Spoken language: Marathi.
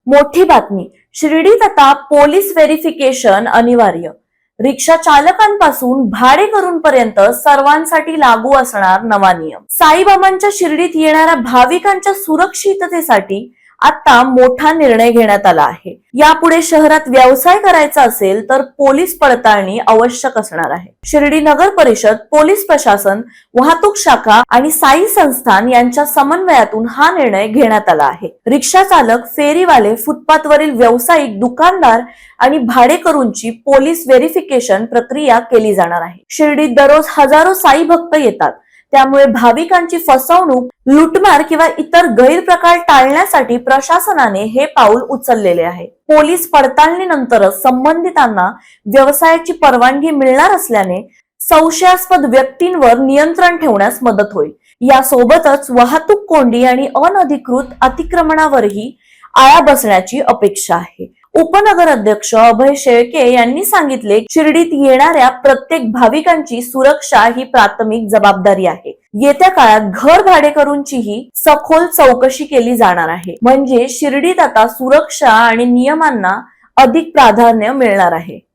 मोठी बातमी. शिर्डीत आता पोलीस व्हेरिफिकेशन अनिवार्य. रिक्षा चालकांपासून भाडेकरूंपर्यंत सर्वांसाठी लागू असणार नवा नियम. साईबाबांच्या शिर्डीत येणाऱ्या भाविकांच्या सुरक्षिततेसाठी आता मोठा निर्णय घेण्यात आला आहे. यापुढे शहरात व्यवसाय करायचा असेल तर पोलीस पडताळणी आवश्यक असणार आहे. शिर्डी नगर परिषद, पोलीस प्रशासन, वाहतूक शाखा आणि साई संस्थान यांच्या समन्वयातून हा निर्णय घेण्यात आला आहे. रिक्षा चालक, फेरीवाले, फुटपाथवरील व्यावसायिक, दुकानदार आणि भाडेकरूंची पोलीस व्हेरिफिकेशन प्रक्रिया केली जाणार आहे. शिर्डीत दररोज हजारो साई भक्त येतात. त्यामुळे भाविकांची फसवणूक, लुटमार किंवा इतर गैरप्रकार टाळण्यासाठी प्रशासनाने हे पाऊल उचललेले आहे. पोलीस पडताळणीनंतरच संबंधितांना व्यवसायाची परवानगी मिळणार असल्याने संशयास्पद व्यक्तींवर नियंत्रण ठेवण्यास मदत होईल. यासोबतच वाहतूक कोंडी आणि अनधिकृत अतिक्रमणावरही आळा बसण्याची अपेक्षा आहे. उपनगर अध्यक्ष अभय शेळके यांनी सांगितले, शिर्डीत येणाऱ्या प्रत्येक भाविकांची सुरक्षा ही प्राथमिक जबाबदारी आहे. येत्या काळात घर भाडेकरूंचीही सखोल चौकशी केली जाणार आहे. म्हणजे शिर्डीत आता सुरक्षा आणि नियमांना अधिक प्राधान्य मिळणार आहे.